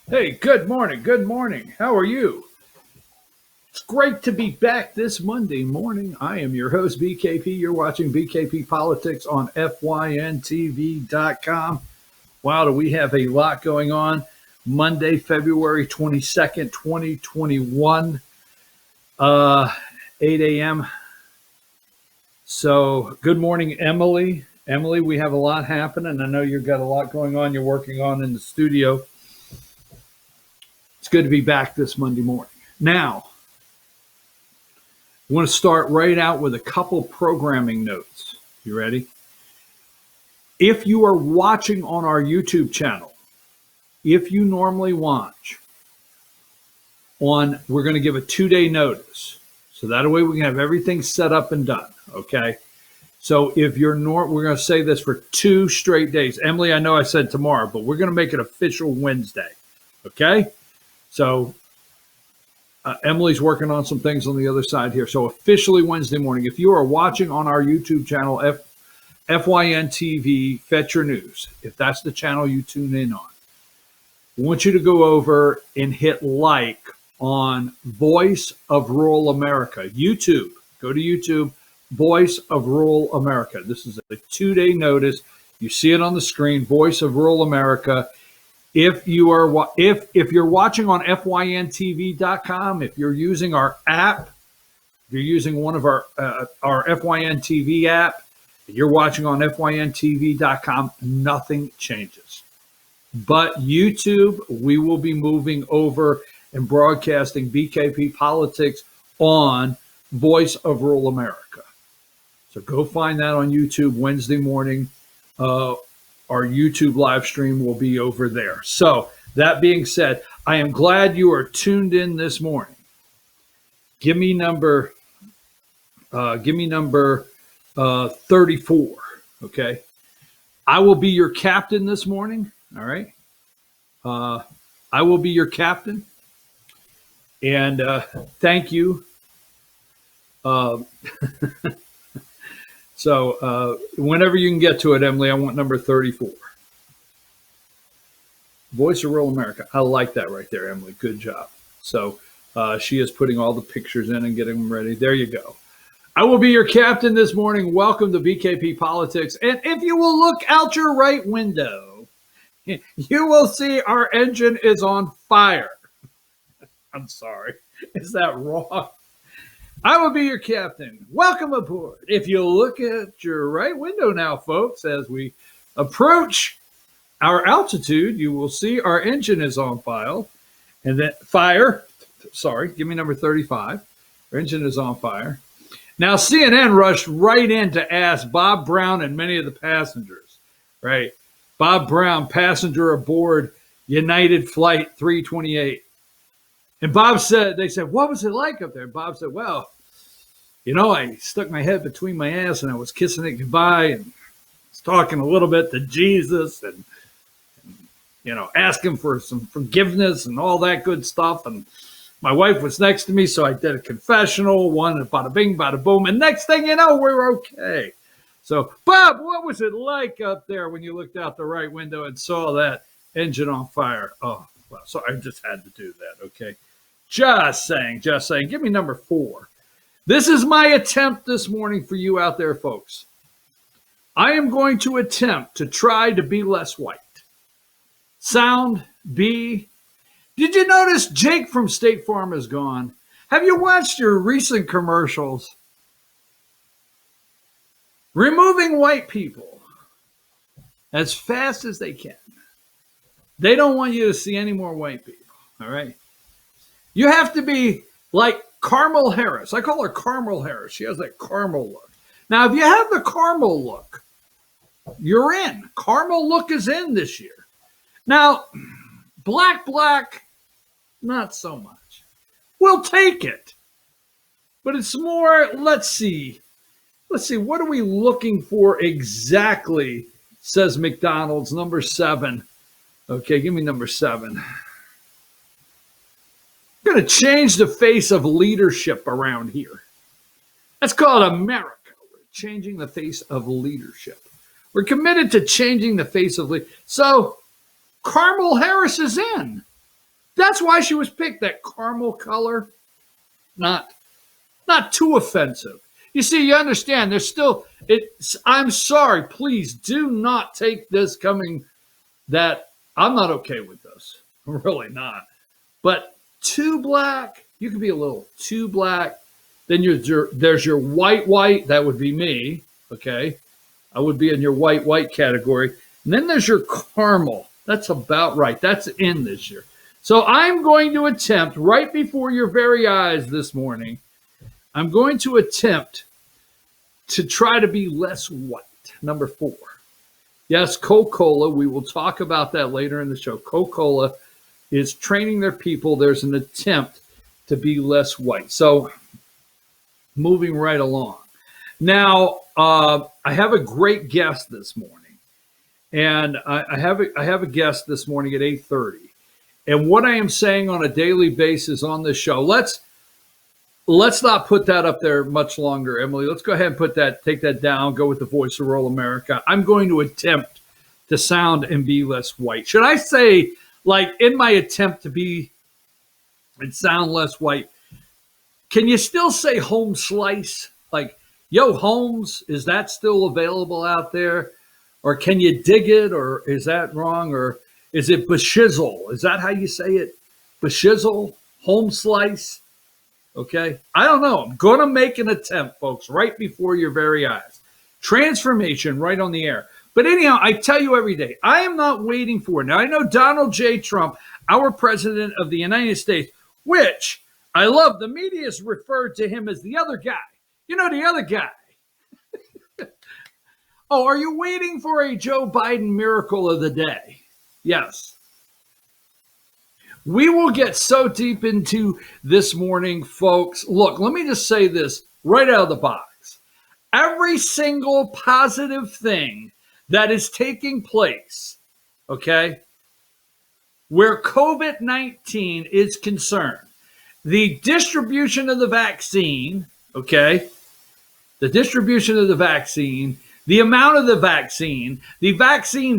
Hey, good morning. Good morning. How are you? It's great to be back this Monday morning. I am your host, BKP. You're watching BKP Politics on FYNTV.com. Wow, do we have a lot going on? Monday, February 22nd, 2021, 8 a.m. So, good morning, Emily. Emily, we have a lot happening. I know you've got a lot going on. You're working on in the studio. It's good to be back this Monday morning. Now, I want to start right out with a couple programming notes. You ready? If you are watching on our YouTube channel, if you normally watch we're going to give a 2-day notice. So that way we can have everything set up and done. Okay. So if you're we're going to say this for 2 straight days. Emily, I know I said tomorrow, but we're going to make it official Wednesday. Okay. So Emily's working on some things on the other side here. So officially Wednesday morning, if you are watching on our YouTube channel, FYN TV, Fetch Your News, if that's the channel you tune in on, I want you to go over and hit like on Voice of Rural America. YouTube. Go to YouTube, Voice of Rural America. This is a 2-day notice. You see it on the screen, Voice of Rural America. If you're watching on FYNTV.com, if you're using our app, if you're using one of our FYN TV app, you're watching on FYNTV.com, nothing changes. But YouTube, we will be moving over and broadcasting BKP Politics on Voice of Rural America. So go find that on YouTube Wednesday morning. Our YouTube live stream will be over there. So that being said, I am glad you are tuned in this morning. Give me number 34. Okay. I will be your captain this morning. All right. I will be your captain. And thank you. So whenever you can get to it, Emily, I want number 34. Voice of Rural America. I like that right there, Emily. Good job. So she is putting all the pictures in and getting them ready. There you go. I will be your captain this morning. Welcome to BKP Politics. And if you will look out your right window, you will see our engine is on fire. I'm sorry. Is that wrong? I will be your captain. Welcome aboard. If you look at your right window now, folks, as we approach our altitude, you will see our engine is on fire. And then give me number 35. Our engine is on fire. Now, CNN rushed right in to ask Bob Brown and many of the passengers, right? Bob Brown, passenger aboard United Flight 328. And they said, what was it like up there? Bob said, well, I stuck my head between my ass and I was kissing it goodbye and was talking a little bit to Jesus and asking for some forgiveness and all that good stuff. And my wife was next to me, so I did a confessional, one, bada bing, bada boom. And next thing you know, we're okay. So, Bob, what was it like up there when you looked out the right window and saw that engine on fire? Oh, well, so I just had to do that, okay? Just saying. Give me number 4. This is my attempt this morning for you out there, folks. I am going to attempt to try to be less white. Sound B. Did you notice Jake from State Farm is gone? Have you watched your recent commercials? Removing white people as fast as they can. They don't want you to see any more white people, all right? You have to be like Carmel Harris. I call her Carmel Harris. She has that caramel look. Now, if you have the caramel look, you're in. Caramel look is in this year. Now, black, not so much. We'll take it. But it's more, let's see, what are we looking for exactly, says McDonald's, number 7. Okay, give me number 7. We're going to change the face of leadership around here. That's called America. We're changing the face of leadership. We're committed to changing the face of leadership. So Carmel Harris is in. That's why she was picked, that caramel color. Not not too offensive. You see, you understand, there's still I'm sorry, please do not take this coming that I'm not okay with this. I'm really not. But too black, you could be a little too black. Then there's your white, that would be me, okay? I would be in your white category. And then there's your caramel. That's about right. That's in this year. So I'm going to attempt, right before your very eyes this morning, I'm going to attempt to try to be less white. Number 4. Yes, Coca-Cola. We will talk about that later in the show. Coca-Cola is training their people. There's an attempt to be less white. So moving right along. Now, I have a great guest this morning. And I have a guest this morning at 8:30. And what I am saying on a daily basis on this show, let's not put that up there much longer, Emily. Let's go ahead and take that down, go with the voice of rural America. I'm going to attempt to sound and be less white. Should I say, like, in my attempt to be and sound less white, can you still say home slice? Like, yo, Holmes, is that still available out there? Or can you dig it? Or is that wrong? Or is it beshizzle? Is that how you say it? Beshizzle? Home slice? Okay. I don't know. I'm going to make an attempt, folks, right before your very eyes. Transformation right on the air. But anyhow, I tell you every day, I am not waiting for it. Now, I know Donald J. Trump, our president of the United States, which I love. The media has referred to him as the other guy. You know, the other guy. Oh, are you waiting for a Joe Biden miracle of the day? Yes. We will get so deep into this morning, folks. Look, let me just say this right out of the box. Every single positive thing that is taking place, okay, where COVID-19 is concerned, the distribution of the vaccine, okay, the distribution of the vaccine, the amount of the vaccine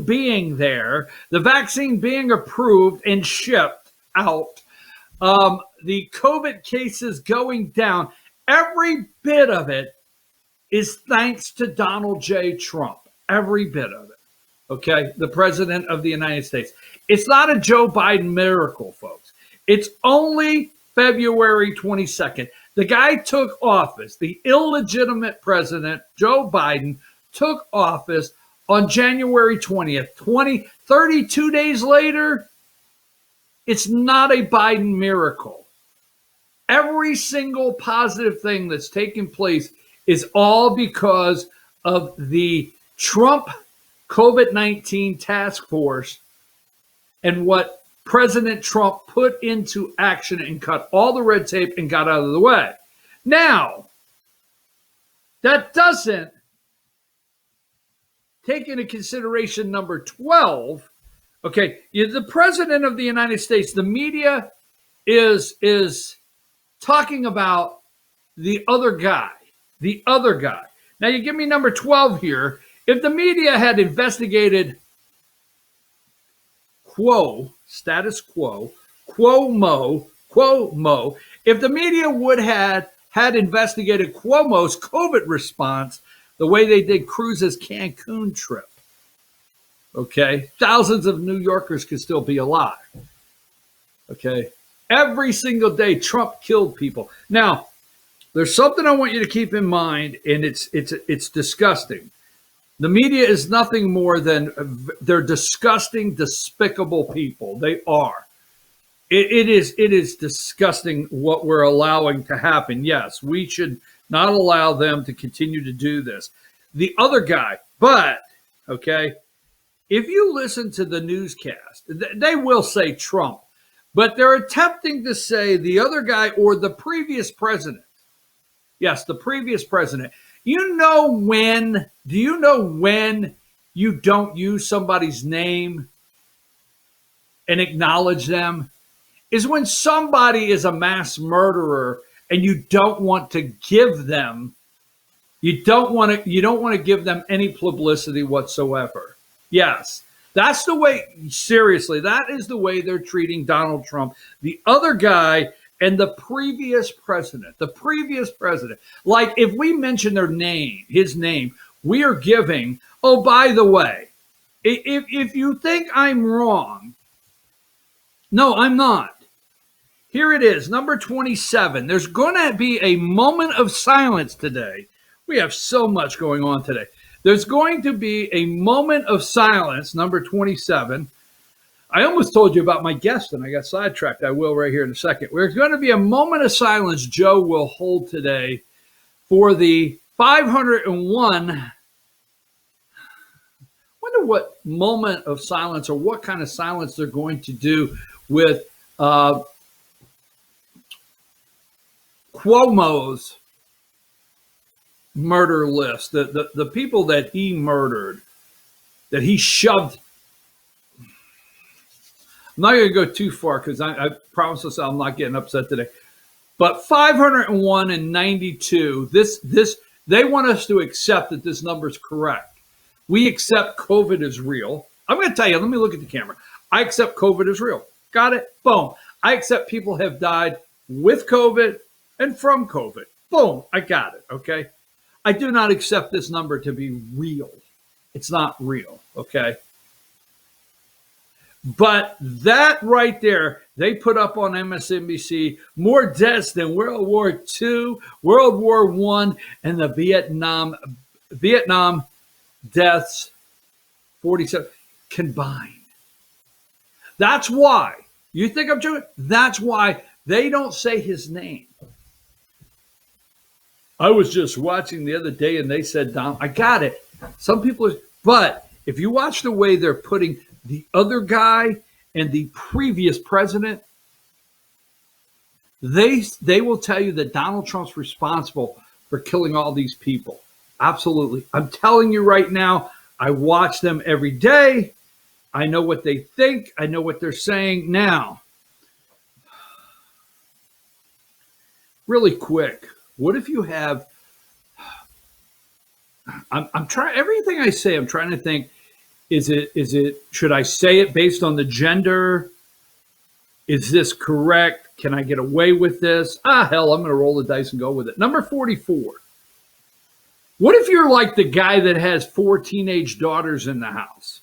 being there, the vaccine being approved and shipped out, the COVID cases going down, every bit of it is thanks to Donald J. Trump. Every bit of it. Okay? The president of the United States. It's not a Joe Biden miracle, folks. It's only February 22nd. The guy took office. The illegitimate president, Joe Biden, took office on January 20th. 32 days later, it's not a Biden miracle. Every single positive thing that's taken place is all because of the Trump COVID-19 task force and what President Trump put into action and cut all the red tape and got out of the way. Now, that doesn't take into consideration number 12. Okay, the president of the United States, the media is talking about the other guy. The other guy. Now, you give me number 12 here. If the media had investigated status quo, Cuomo, if the media would had investigated Cuomo's COVID response the way they did Cruz's Cancun trip, okay, thousands of New Yorkers could still be alive. Okay, every single day Trump killed people. Now, there's something I want you to keep in mind, and it's disgusting. The media is nothing more than they're disgusting, despicable people. They are. It is disgusting what we're allowing to happen. Yes, we should not allow them to continue to do this. The other guy, but, okay, if you listen to the newscast, they will say Trump, but they're attempting to say the other guy or the previous president. Yes, the previous president. Do you know when you don't use somebody's name and acknowledge them? Is when somebody is a mass murderer and you don't want to give them, you don't want to give them any publicity whatsoever. Yes. That's the way, seriously, that is the way they're treating Donald Trump, the other guy, and the previous president. The previous president. Like, if we mention their name, his name, we are giving, oh, by the way, if you think I'm wrong, no, I'm not. Here it is, number 27. There's going to be a moment of silence today. We have so much going on today. There's going to be a moment of silence, number 27. I almost told you about my guest and I got sidetracked. I will right here in a second. There's going to be a moment of silence Joe will hold today for the 501. Wonder what moment of silence or what kind of silence they're going to do with Cuomo's murder list, the people that he murdered, that he shoved. I'm not going to go too far because I promise us I'm not getting upset today. But 501 and 92, they want us to accept that this number is correct. We accept COVID is real. I'm going to tell you, let me look at the camera. I accept COVID is real. Got it? Boom. I accept people have died with COVID and from COVID. Boom. I got it. Okay. I do not accept this number to be real. It's not real. Okay. But that right there, they put up on MSNBC more deaths than World War II, World War I, and the Vietnam deaths, 47 combined. That's why. You think I'm joking? That's why they don't say his name. I was just watching the other day and they said, Don, I got it. Some people, but if you watch the way they're putting the other guy and the previous president, they will tell you that Donald Trump's responsible for killing all these people. Absolutely. I'm telling you right now, I watch them every day. I know what they think. I know what they're saying now. Really quick, what if you have, I'm trying, everything I say, I'm trying to think, is it, should I say it based on the gender? Is this correct? Can I get away with this? Hell, I'm going to roll the dice and go with it. Number 44. What if you're like the guy that has 4 teenage daughters in the house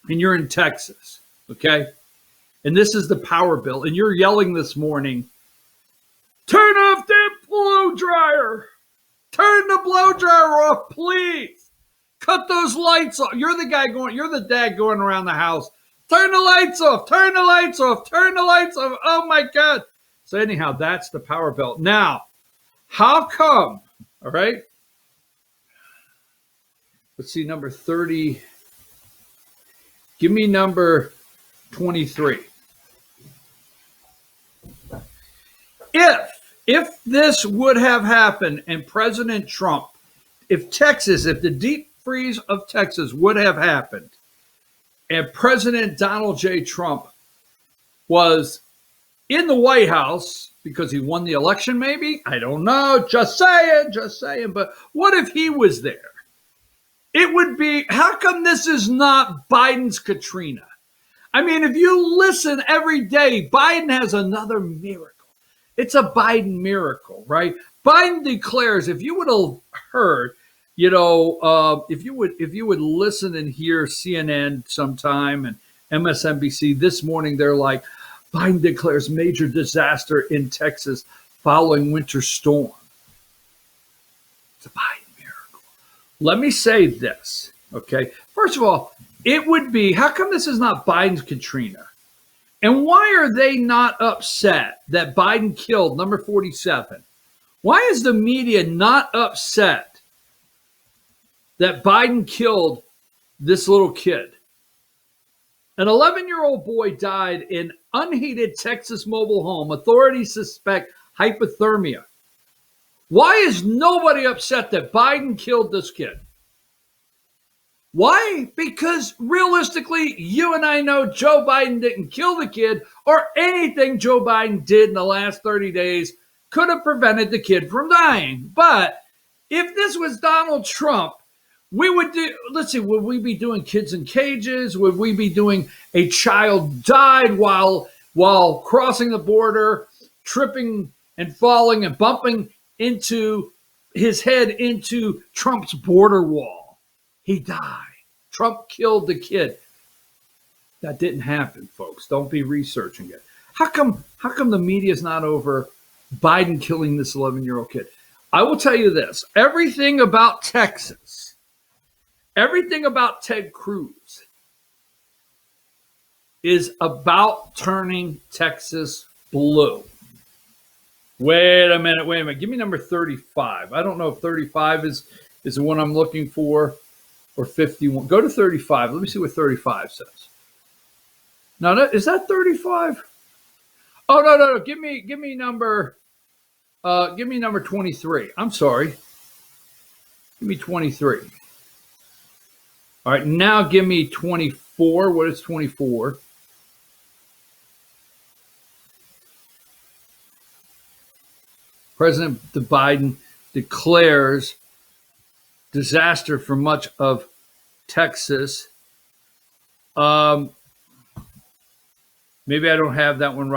and you're in Texas, okay? And this is the power bill and you're yelling this morning, turn off that blow dryer. Turn the blow dryer off, please. Cut those lights off. You're the dad going around the house. Turn the lights off. Turn the lights off. Turn the lights off. Oh my God. So anyhow, that's the power bill. Now, how come, all right? Let's see, number 30. Give me number 23. If this would have happened and President Trump, if the deep freeze of Texas would have happened and President Donald J. Trump was in the White House because he won the election, maybe? I don't know. Just saying. But what if he was there? It would be, how come this is not Biden's Katrina? I mean, if you listen every day, Biden has another miracle. It's a Biden miracle, right? Biden declares, if you would have heard, if you would listen and hear CNN sometime and MSNBC this morning, they're like, Biden declares major disaster in Texas following winter storm. It's a Biden miracle. Let me say this, okay? First of all, it would be, how come this is not Biden's Katrina? And why are they not upset that Biden killed number 47? Why is the media not upset that Biden killed this little kid? An 11-year-old boy died in unheated Texas mobile home. Authorities suspect hypothermia. Why is nobody upset that Biden killed this kid? Why? Because realistically, you and I know Joe Biden didn't kill the kid, or anything Joe Biden did in the last 30 days could have prevented the kid from dying. But if this was Donald Trump, We would do, let's see, would we be doing kids in cages? Would we be doing a child died while crossing the border, tripping and falling and bumping into his head into Trump's border wall? He died. Trump killed the kid. That didn't happen, folks. Don't be researching it. How come the media is not over Biden killing this 11-year-old kid? I will tell you this. Everything about Texas, everything about Ted Cruz is about turning Texas blue. Wait a minute. Give me number 35. I don't know if 35 is the one I'm looking for or 51. Go to 35. Let me see what 35 says. Now, is that 35? Oh, no. Give me number 23. I'm sorry. Give me 23. All right, now give me 24. What is 24? President Biden declares disaster for much of Texas. Maybe I don't have that one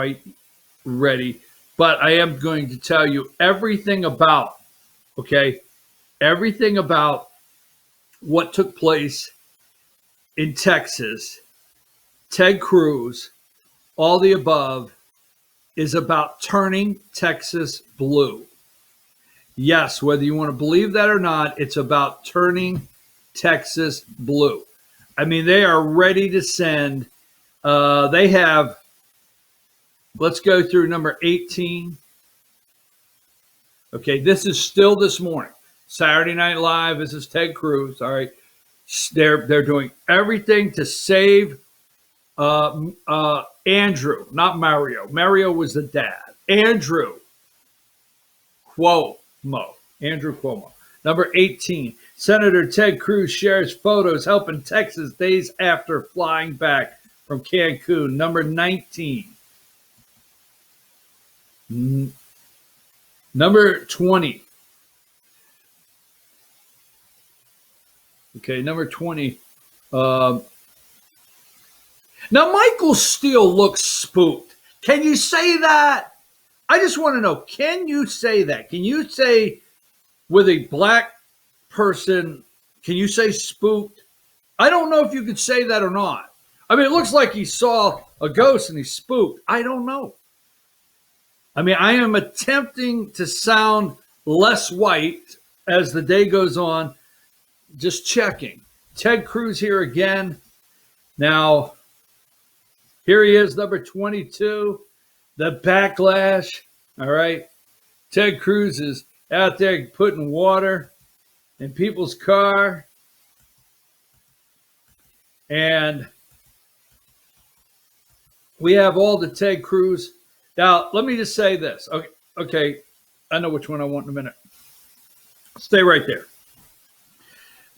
ready, but I am going to tell you everything about what took place in Texas. Ted Cruz, all the above, is about turning Texas blue. Yes, whether you want to believe that or not, it's about turning Texas blue. I mean, they are ready to send. They have, let's go through number 18. Okay, this is still this morning. Saturday Night Live, this is Ted Cruz. All right. They're doing everything to save Andrew, not Mario. Mario was the dad. Andrew Cuomo. Number 18, Senator Ted Cruz shares photos helping Texas days after flying back from Cancun. Number 19. Number 20. Okay, number 20. Now, Michael Steele looks spooked. Can you say that? I just want to know, can you say that? Can you say with a black person, can you say spooked? I don't know if you could say that or not. I mean, it looks like he saw a ghost and he's spooked. I don't know. I mean, I am attempting to sound less white as the day goes on. Just checking. Ted Cruz here again. Now, here he is, number 22. The backlash. All right. Ted Cruz is out there putting water in people's car. And we have all the Ted Cruz. Now, let me just say this. Okay. I know which one I want in a minute. Stay right there.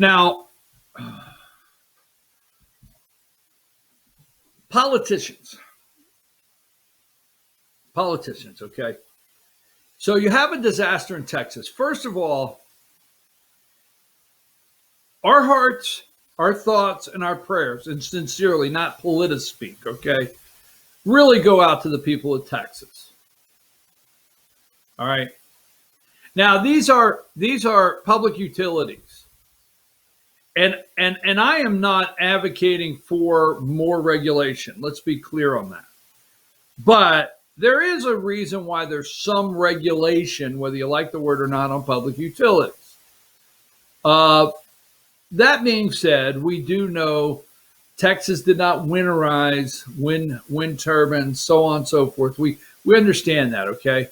Now, politicians, okay? So you have a disaster in Texas. First of all, our hearts, our thoughts, and our prayers, and sincerely, not politic-speak, okay, really go out to the people of Texas. All right? Now, these are public utilities. And I am not advocating for more regulation. Let's be clear on that. But there is a reason why there's some regulation, whether you like the word or not, on public utilities. That being said, we do know Texas did not winterize wind turbines, so on and so forth. We understand that, okay?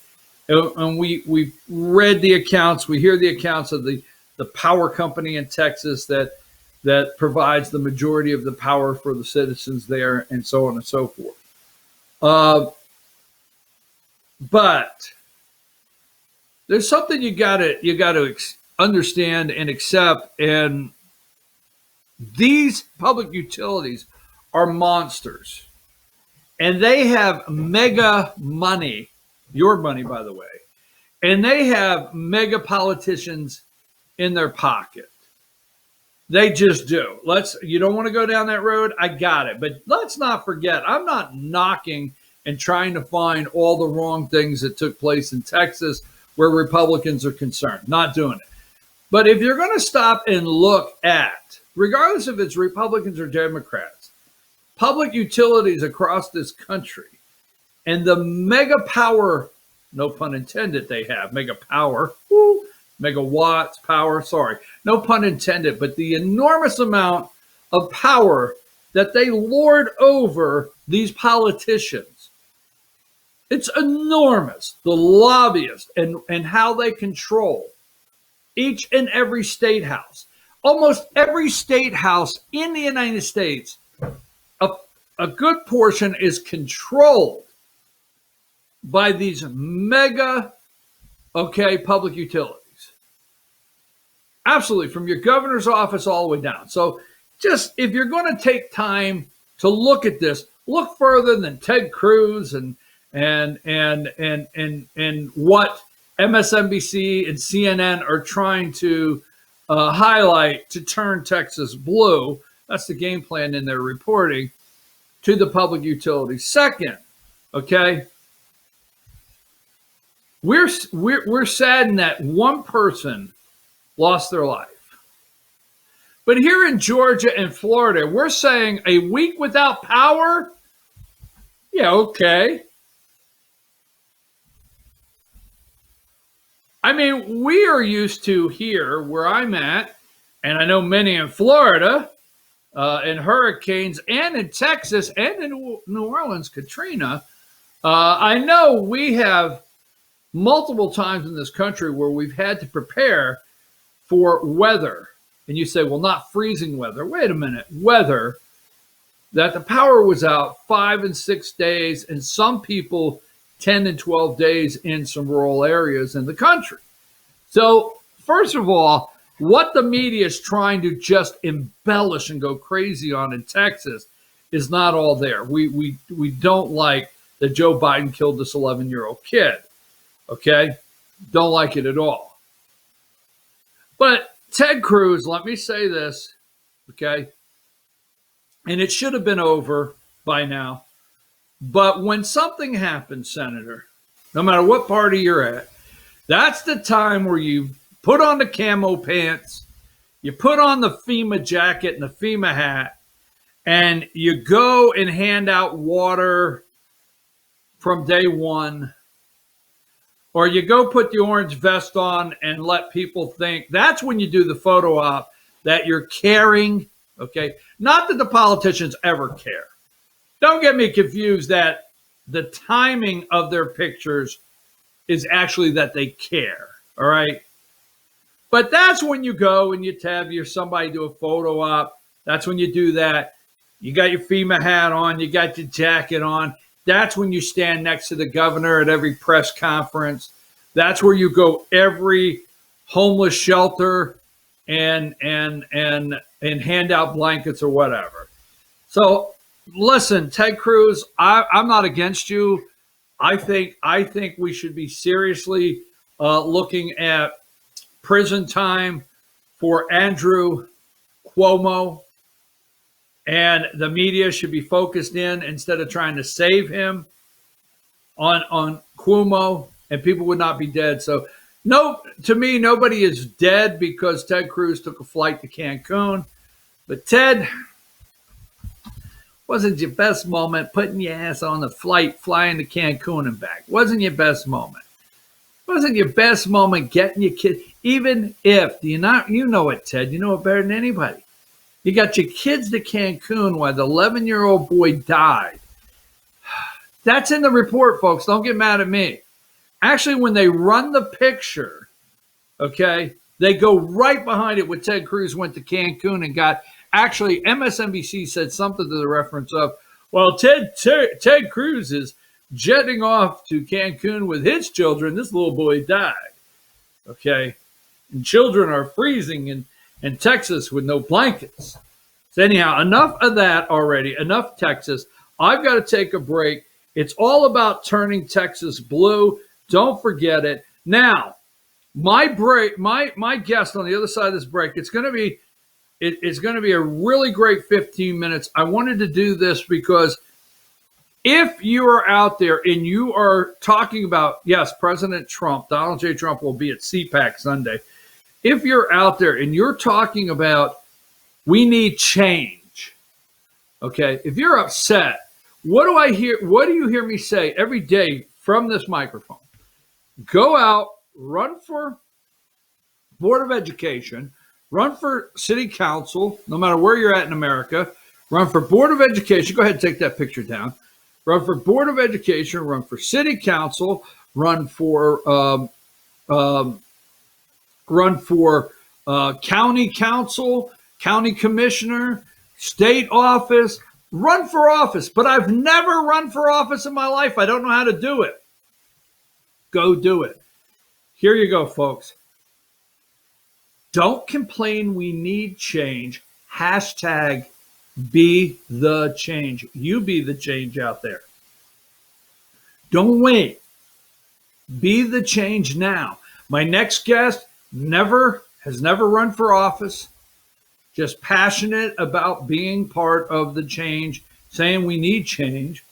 And we've read the accounts. We hear the accounts of the power company in Texas that provides the majority of the power for the citizens there, and so on and so forth. But there's something you gotta understand and accept, and these public utilities are monsters, and they have mega money, your money, by the way, and they have mega politicians in their pocket. They just do. You don't want to go down that road. I got it. But let's not forget, I'm not knocking and trying to find all the wrong things that took place in Texas where Republicans are concerned. Not doing it. But if you're going to stop and look at, regardless if it's Republicans or Democrats, public utilities across this country and the mega power, no pun intended, they have mega power, megawatts power, sorry, no pun intended, but the enormous amount of power that they lord over these politicians. It's enormous, the lobbyists and how they control each and every state house. Almost every state house in the United States, a good portion is controlled by these mega, public utilities. Absolutely, from your governor's office all the way down. So just if you're going to take time to look at this, look further than Ted Cruz and what MSNBC and CNN are trying to highlight to turn Texas blue. That's the game plan in their reporting to the public utilities. Second, we're saddened that one person lost their life. But here in Georgia and Florida, we're saying a week without power? Yeah, okay. I mean, we are used to here where I'm at, and I know many in Florida, in hurricanes, and in Texas, and in New Orleans, Katrina. I know we have multiple times in this country where we've had to prepare for weather. And you say, well, not freezing weather. Wait a minute. Weather that the power was out 5 and 6 days, and some people 10 and 12 days in some rural areas in the country. So, first of all, what the media is trying to just embellish and go crazy on in Texas is not all there. We don't like that Joe Biden killed this 11-year-old kid. Don't like it at all. But Ted Cruz, let me say this, and it should have been over by now. But when something happens, Senator, no matter what party you're at, that's the time where you put on the camo pants, you put on the FEMA jacket and the FEMA hat, and you go and hand out water from day one. Or you go put the orange vest on and let people think. That's when you do the photo op that you're caring, Not that the politicians ever care. Don't get me confused that the timing of their pictures is actually that they care, all right? But that's when you go and you have somebody do a photo op. That's when you do that. You got your FEMA hat on. You got your jacket on. That's when you stand next to the governor at every press conference. That's where you go every homeless shelter and hand out blankets or whatever. So listen, Ted Cruz, I'm not against you. I think we should be seriously looking at prison time for Andrew Cuomo, and the media should be focused in instead of trying to save him on Cuomo, and people would not be dead. So no, to me, nobody is dead because Ted Cruz took a flight to Cancun. But Ted, wasn't your best moment putting your ass on the flight, flying to Cancun and back. Wasn't your best moment. Wasn't your best moment getting your kid, even if, you know it, Ted, you know it better than anybody. You got your kids to Cancun while the 11-year-old boy died. That's in the report, folks. Don't get mad at me. Actually, when they run the picture, they go right behind it when Ted Cruz went to Cancun and got, actually, MSNBC said something to the reference of, well, Ted Cruz is jetting off to Cancun with his children. This little boy died. And children are freezing in Texas with no blankets. So anyhow, enough of that already. Enough Texas. I've got to take a break. It's all about turning Texas blue. Don't forget it. Now, my guest on the other side of this break, it's going to be It's going to be a really great 15 minutes. I wanted to do this because if you are out there and you are talking about, yes, President Trump, Donald J. Trump will be at CPAC Sunday. If you're out there and you're talking about we need change, okay, if you're upset, what do I hear? What do you hear me say every day from this microphone? Go out, run for Board of Education, run for city council, no matter where you're at in America, run for Board of Education. Go ahead and take that picture down. Run for Board of Education, run for city council, run for county council, county commissioner, state office, run for office. But I've never run for office in my life. I don't know how to do it. Go do it. Here you go, folks. Don't complain we need change. Hashtag be the change. You be the change out there. Don't wait. Be the change now. My next guest has never run for office, just passionate about being part of the change, saying we need change.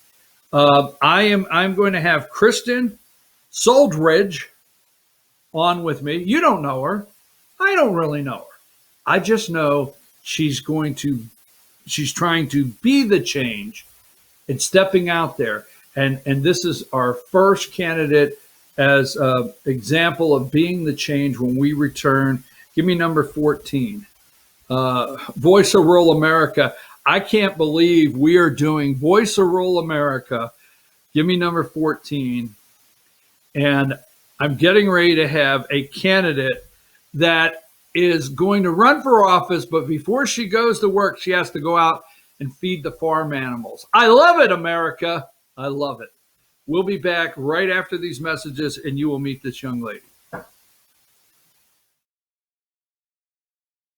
I'm going to have Kristen Soldridge on with me. You don't know her. I don't really know her. I just know she's trying to be the change and stepping out there. And this is our first candidate as an example of being the change when we return. Give me number 14. Voice of Rural America. I can't believe we are doing Voice of Rural America. Give me number 14. And I'm getting ready to have a candidate that is going to run for office, but before she goes to work, she has to go out and feed the farm animals. I love it, America. I love it. We'll be back right after these messages, and you will meet this young lady.